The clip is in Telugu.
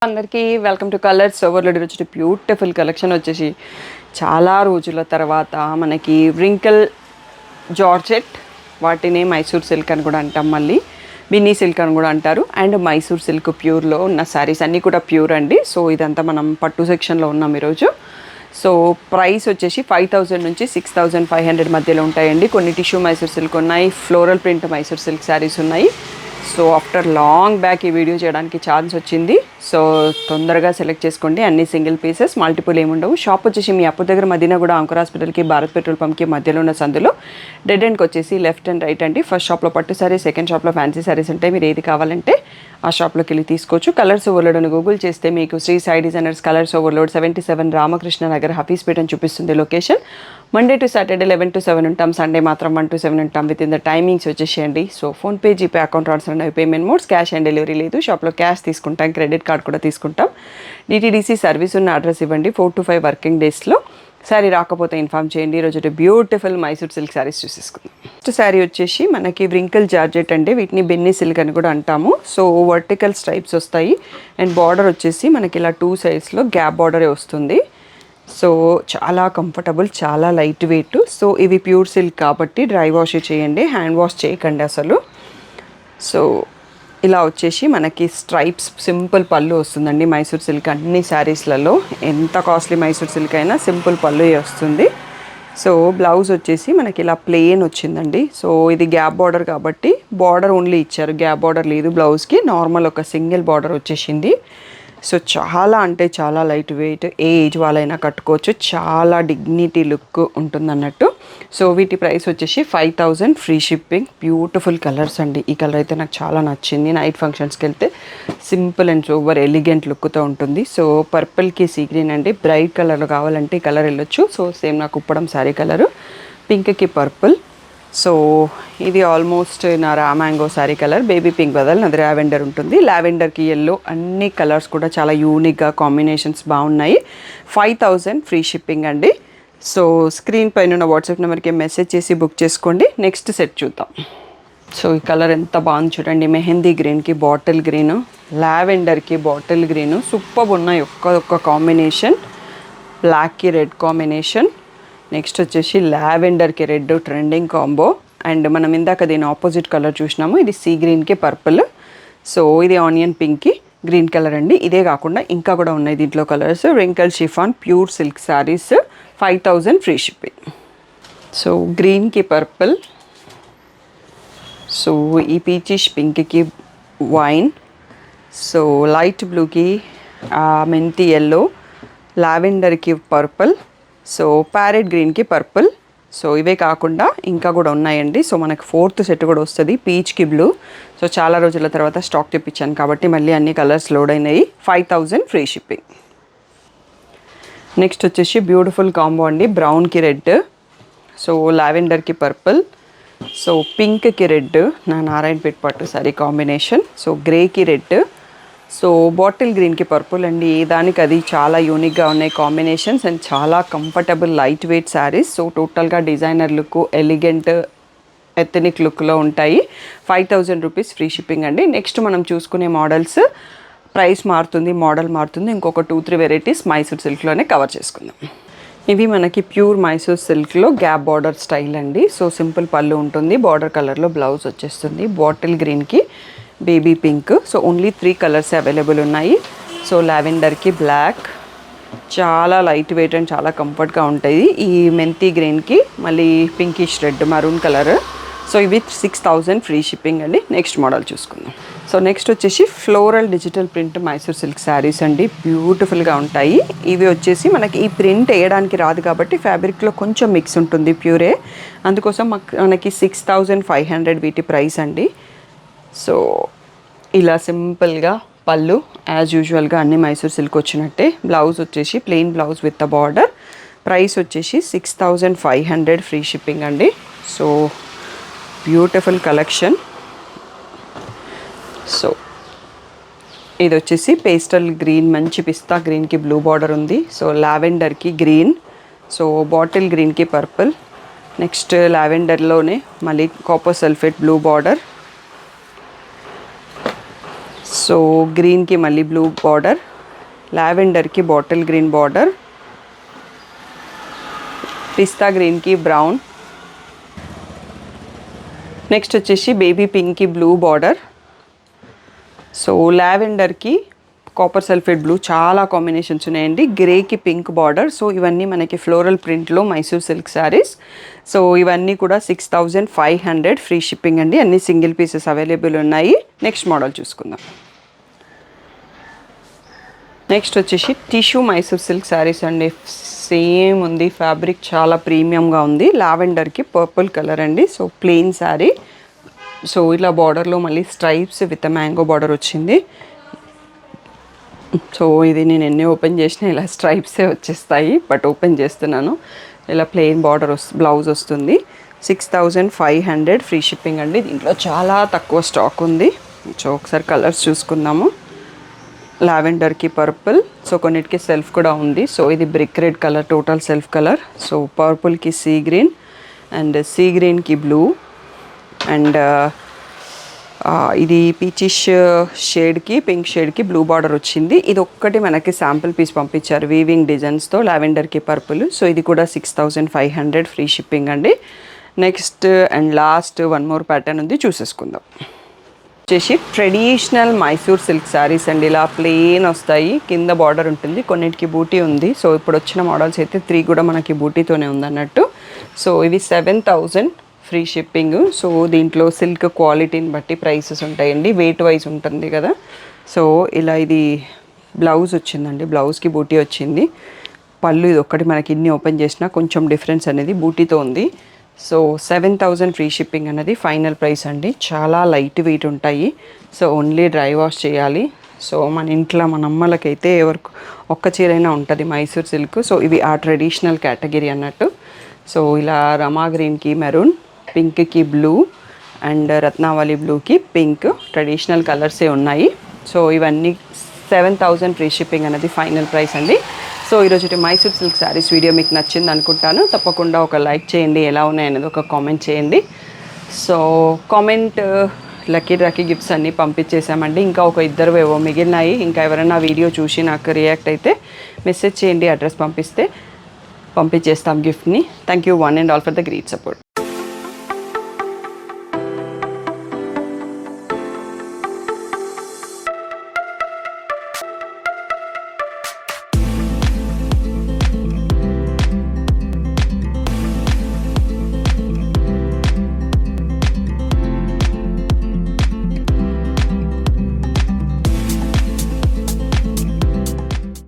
అందరికీ వెల్కమ్ టు కలర్స్ ఓవర్లోడ్. వచ్చి బ్యూటిఫుల్ కలెక్షన్ వచ్చేసి చాలా రోజుల తర్వాత మనకి వ్రింకల్ జార్జెట్, వాటిని మైసూర్ సిల్క్ అని కూడా అంటాం, మళ్ళీ బిన్నీ సిల్క్ అని కూడా అంటారు, అండ్ మైసూర్ సిల్క్ ప్యూర్లో ఉన్న శారీస్ అన్నీ కూడా ప్యూర్ అండి. సో ఇదంతా మనం పట్టు సెక్షన్లో ఉన్నాం ఈరోజు. సో ప్రైస్ వచ్చేసి 5000 నుంచి 6500 మధ్యలో ఉంటాయండి. కొన్ని టిష్యూ మైసూర్ సిల్క్ ఉన్నాయి, floral print Mysore silk saris ఉన్నాయి. సో ఆఫ్టర్ లాంగ్ బ్యాక్ ఈ వీడియో చేయడానికి ఛాన్స్ వచ్చింది. సో తొందరగా సెలెక్ట్ చేసుకోండి. అన్ని సింగిల్ పీసెస్, మల్టిపుల్ ఏముండవు. షాప్ వచ్చేసి మీ అప్పు దగ్గర మధ్యన కూడా అంకుర్ హాస్పిటల్కి, భారత్ పెట్రోల్ పంప్కి మధ్యలో ఉన్న సందులో డెడ్ ఎండ్కి వచ్చేసి లెఫ్ట్ అండ్ రైట్ అండి. ఫస్ట్ షాప్లో పట్టు సారీస్, సెకండ్ షాప్లో ఫ్యాన్సీ సారీస్ ఉంటాయి. మీరు ఏది కావాలంటే ఆ షాప్లోకి వెళ్ళి తీసుకోవచ్చు. కలర్స్ ఓవర్లోడ్ అని గూగుల్ చేస్తే మీకు Shri Sai designers colours overload 77 Ramakrishna Nagar Hafeezpet అని చూపిస్తుంది location. Monday to Saturday 11 to 7 ఉంటాం, సండే మాత్రం 1 to 7 ఉంటాం. విత్ ఇన్ ద టైమింగ్స్ వచ్చేసేయండి. So PhonePe, GPay, account transfer అనేవి payment modes. Cash on delivery లేదు. షాప్లో క్యాష్ తీసుకుంటాం, క్రెడిట్ కార్డ్ కూడా తీసుకుంటాం. డిటీడీసీ సర్వీస్ ఉన్న అడ్రస్ ఇవ్వండి. 4 to 5 వర్కింగ్ డేస్లో. శారీ రాకపోతే ఇన్ఫామ్ చేయండి. ఈరోజు బ్యూటిఫుల్ మైసూర్ సిల్క్ శారీస్ చూసేసుకుందాం. ఫస్ట్ శారీ వచ్చేసి మనకి వ్రింకల్ జార్జెట్ అండి. వీటిని బెన్నీ సిల్క్ అని కూడా అంటాము. సో వర్టికల్ స్ట్రైప్స్ వస్తాయి అండ్ బార్డర్ వచ్చేసి మనకి ఇలా 2 సైడ్స్లో గ్యాప్ బార్డరే వస్తుంది. సో చాలా కంఫర్టబుల్, చాలా లైట్ వెయిట్. సో ఇవి ప్యూర్ సిల్క్ కాబట్టి డ్రై వాష్ చేయండి, హ్యాండ్ వాష్ చేయకండి అసలు. సో ఇలా వచ్చేసి మనకి స్ట్రైప్స్ సింపుల్ పళ్ళు వస్తుందండి. మైసూర్ సిల్క్ అన్ని శారీస్లలో ఎంత కాస్ట్లీ మైసూర్ సిల్క్ అయినా సింపుల్ పళ్ళు వస్తుంది. సో బ్లౌజ్ వచ్చేసి మనకి ఇలా ప్లెయిన్ వచ్చిందండి. సో ఇది గ్యాప్ బార్డర్ కాబట్టి బార్డర్ ఓన్లీ ఇచ్చారు, గ్యాప్ బార్డర్ లేదు బ్లౌజ్కి. నార్మల్ ఒక సింగిల్ బార్డర్ వచ్చేసింది. సో చాలా అంటే చాలా లైట్ వెయిట్, ఏ ఏజ్ వాళ్ళైనా కట్టుకోవచ్చు. చాలా డిగ్నిటీ లుక్ ఉంటుంది అన్నట్టు. సో వీటి ప్రైస్ వచ్చేసి 5000 ఫ్రీ షిప్పింగ్. బ్యూటిఫుల్ కలర్స్ అండి. ఈ కలర్ అయితే నాకు చాలా నచ్చింది. నైట్ ఫంక్షన్స్కి వెళ్తే సింపుల్ అండ్ సూపర్ ఎలిగెంట్ లుక్తో ఉంటుంది. సో పర్పుల్కి సీ గ్రీన్ అండి. బ్రైట్ కలర్లో కావాలంటే ఈ కలర్ వెళ్ళొచ్చు. సో సేమ్ నాకు ఉప్పడం శారీ కలరు. పింక్కి పర్పుల్. సో ఇది ఆల్మోస్ట్ నా mango sari colour. Baby pink బదులు నాది లావెండర్ ఉంటుంది. లావెండర్కి ఎల్లో, అన్ని కలర్స్ కూడా చాలా యూనిక్గా కాంబినేషన్స్ బాగున్నాయి. 5000 ఫ్రీ షిప్పింగ్ అండి. సో స్క్రీన్ పైన ఉన్న వాట్సాప్ నెంబర్కి మెసేజ్ చేసి బుక్ చేసుకోండి. నెక్స్ట్ సెట్ చూద్దాం. సో ఈ కలర్ ఎంత బాగుంది చూడండి. మెహందీ గ్రీన్కి బాటిల్ గ్రీను, లావెండర్కి బాటిల్ గ్రీను, సూపర్ ఉన్నాయి. ఒక్క కాంబినేషన్. బ్లాక్కి రెడ్ కాంబినేషన్. నెక్స్ట్ వచ్చేసి లావెండర్కి రెడ్ ట్రెండింగ్ కాంబో. అండ్ మనం ఇందాక దీని ఆపోజిట్ కలర్ చూసినాము, ఇది సీ గ్రీన్కి పర్పుల్. సో ఇది ఆనియన్ పింక్కి గ్రీన్ కలర్ అండి. ఇదే కాకుండా ఇంకా కూడా ఉన్నాయి దీంట్లో colours. Wrinkle chiffon pure silk saris 5000 free shipping. So గ్రీన్కి పర్పుల్. సో ఈ పీచిష్ పింక్కి వైన్. సో లైట్ బ్లూకి మెంతి ఎల్లో, లావెండర్కి పర్పుల్. సో ప్యారెట్ గ్రీన్కి పర్పుల్. సో ఇవే కాకుండా ఇంకా కూడా ఉన్నాయండి. సో మనకు 4th సెట్ కూడా వస్తుంది, పీచ్కి బ్లూ. సో చాలా రోజుల తర్వాత స్టాక్ తెప్పించాను కాబట్టి మళ్ళీ అన్ని కలర్స్ లోడ్ అయినాయి. 5000 ఫ్రీ షిప్పింగ్. నెక్స్ట్ వచ్చేసి బ్యూటిఫుల్ కాంబో అండి. బ్రౌన్కి రెడ్, సో లావెండర్కి పర్పుల్, సో పింక్కి రెడ్, నా నారాయణపేట పట్టు సారీ కాంబినేషన్. సో గ్రేకి రెడ్, సో బాటిల్ గ్రీన్కి పర్పుల్ అండి. దానికి అది చాలా యూనిక్గా ఉన్నాయి కాంబినేషన్స్ అండ్ చాలా comfortable light weight saris. So టోటల్గా డిజైనర్ లుక్, ఎలిగెంట్ ఎథనిక్ లుక్లో ఉంటాయి. 5000 రూపీస్ ఫ్రీ షిప్పింగ్ అండి. నెక్స్ట్ మనం చూసుకునే మోడల్స్ ప్రైస్ మారుతుంది, మోడల్ మారుతుంది. ఇంకొక 2-3 వెరైటీస్ మైసూర్ సిల్క్లోనే కవర్ చేసుకుందాం. ఇవి మనకి ప్యూర్ మైసూర్ సిల్క్లో గ్యాప్ బార్డర్ స్టైల్ అండి. సో సింపుల్ పళ్ళు ఉంటుంది, బార్డర్ కలర్లో బ్లౌజ్ వచ్చేస్తుంది. బాటిల్ గ్రీన్కి baby pink. So only 3 colours available ఉన్నాయి. సో లావెండర్కి బ్లాక్, చాలా లైట్ వెయిట్ అండ్ చాలా కంఫర్ట్గా ఉంటాయి. ఈ మెంతి గ్రీన్కి మళ్ళీ పింకిష్ రెడ్, మరూన్ కలర్. సో ఇవి 6000 ఫ్రీ షిప్పింగ్ అండి. నెక్స్ట్ మోడల్ చూసుకుందాం. సో నెక్స్ట్ వచ్చేసి floral digital print Mysore silk saris అండి. బ్యూటిఫుల్గా ఉంటాయి. ఇవి వచ్చేసి మనకి ఈ ప్రింట్ వేయడానికి రాదు కాబట్టి ఫ్యాబ్రిక్లో కొంచెం మిక్స్ ఉంటుంది, ప్యూరే. అందుకోసం మనకి 6500 వీటి ప్రైస్ అండి. సో ఇలా సింపుల్గా పళ్ళు యాజ్ యూజువల్గా అన్ని మైసూర్ సిల్క్ వచ్చినట్టే. బ్లౌజ్ వచ్చేసి plain blouse with the border. Price వచ్చేసి 6500 ఫ్రీ షిప్పింగ్ అండి. So beautiful collection. సో ఇది వచ్చేసి పేస్టల్ గ్రీన్, మంచి పిస్తా గ్రీన్కి బ్లూ బార్డర్ ఉంది. సో లావెండర్కి గ్రీన్, సో బాటిల్ గ్రీన్కి పర్పుల్. నెక్స్ట్ లావెండర్లోనే మళ్ళీ copper sulphate blue border. So గ్రీన్కి మళ్ళీ బ్లూ బార్డర్, లావెండర్కి బాటిల్ గ్రీన్ బార్డర్, పిస్తా గ్రీన్కి బ్రౌన్, నెక్స్ట్ వచ్చేసి బేబీ పింక్కి బ్లూ బార్డర్. సో లావెండర్కి కాపర్ సల్ఫేట్ బ్లూ, చాలా కాంబినేషన్స్ ఉన్నాయండి. గ్రేకి పింక్ బార్డర్. సో ఇవన్నీ మనకి ఫ్లోరల్ ప్రింట్లో మైసూర్ సిల్క్ శారీస్. సో ఇవన్నీ కూడా 6500 ఫ్రీ షిప్పింగ్ అండి. అన్ని సింగిల్ పీసెస్ అవైలబుల్ ఉన్నాయి. నెక్స్ట్ మోడల్ చూసుకుందాం. నెక్స్ట్ వచ్చేసి టిష్యూ మైసూర్ సిల్క్ శారీస్ అండి. సేమ్ ఉంది, ఫ్యాబ్రిక్ చాలా ప్రీమియంగా ఉంది. లావెండర్కి పర్పుల్ కలర్ అండి. So plain sari. సో ఇలా బార్డర్లో మళ్ళీ స్ట్రైప్స్ విత్ మ్యాంగో బార్డర్ వచ్చింది. సో ఇది నేను ఎన్ని ఓపెన్ చేసినా ఇలా స్ట్రైప్సే వచ్చేస్తాయి, బట్ ఓపెన్ చేస్తున్నాను. ఇలా ప్లెయిన్ బార్డర్ బ్లౌజ్ వస్తుంది. 6500 ఫ్రీ షిప్పింగ్ అండి. దీంట్లో చాలా తక్కువ స్టాక్ ఉంది. సో ఒకసారి కలర్స్ చూసుకుందాము. లావెండర్కి పర్పుల్, సో కొన్నిటికి సెల్ఫ్ కూడా ఉంది. సో ఇది brick red colour, total self colour. So పర్పుల్కి సీ గ్రీన్ అండ్ సీ గ్రీన్కి బ్లూ అండ్ ఇది పీచిష్ షేడ్కి పింక్ షేడ్కి బ్లూ బార్డర్ వచ్చింది. ఇది ఒక్కటి మనకి శాంపుల్ పీస్ పంపించారు వీవింగ్ డిజైన్స్తో. లావెండర్కి పర్పుల్. సో ఇది కూడా 6500 ఫ్రీ షిప్పింగ్ అండి. Next and last one more pattern ఉంది, చూసేసుకుందాం. వచ్చేసి ట్రెడిషనల్ మైసూర్ సిల్క్ శారీస్ అండి. ఇలా ప్లెయిన్ వస్తాయి, కింద బార్డర్ ఉంటుంది, కొన్నిటికి బూటీ ఉంది. సో ఇప్పుడు వచ్చిన మోడల్స్ అయితే 3 కూడా మనకి బూటీతోనే ఉందన్నట్టు. సో ఇవి 7000 ఫ్రీ షిప్పింగ్. సో దీంట్లో సిల్క్ క్వాలిటీని బట్టి ప్రైసెస్ ఉంటాయండి, వెయిట్ వైజ్ ఉంటుంది కదా. సో ఇలా ఇది బ్లౌజ్ వచ్చిందండి, బ్లౌజ్కి బూటీ వచ్చింది. పళ్ళు ఇది ఒక్కటి మనకి ఇన్ని ఓపెన్ చేసినా కొంచెం డిఫరెన్స్ అనేది బూటీతో ఉంది. సో 7000 ఫ్రీ షిప్పింగ్ అనేది ఫైనల్ ప్రైస్ అండి. చాలా లైట్ వెయిట్ ఉంటాయి. సో ఓన్లీ డ్రై వాష్ చేయాలి. సో మన ఇంట్లో మన అమ్మలకైతే ఎవరికి ఒక్క చీరైనా ఉంటుంది మైసూర్ సిల్క్. సో ఇవి ఆ ట్రెడిషనల్ కేటగిరీ అన్నట్టు. సో ఇలా రమా గ్రీన్కి మెరూన్, పింక్కి బ్లూ అండ్ రత్నావళి బ్లూకి పింక్, ట్రెడిషనల్ కలర్సే ఉన్నాయి. సో ఇవన్నీ 7000 ఫ్రీ షిప్పింగ్ అనేది ఫైనల్ ప్రైస్ అండి. సో ఈరోజు మైసూర్ సిల్క్ శారీస్ వీడియో మీకు నచ్చింది అనుకుంటాను. తప్పకుండా ఒక లైక్ చేయండి, ఎలా ఉన్నాయనేది ఒక కామెంట్ చేయండి. సో కామెంట్ లక్కీ గిఫ్ట్స్ అన్నీ పంపించేసామండి. ఇంకా ఒక 2 ఏవో మిగిలినాయి. ఇంకా ఎవరైనా వీడియో చూసి నాకు రియాక్ట్ అయితే మెసేజ్ చేయండి, అడ్రస్ పంపిస్తే పంపించేస్తాం గిఫ్ట్ని. Thank you one and all for the great support.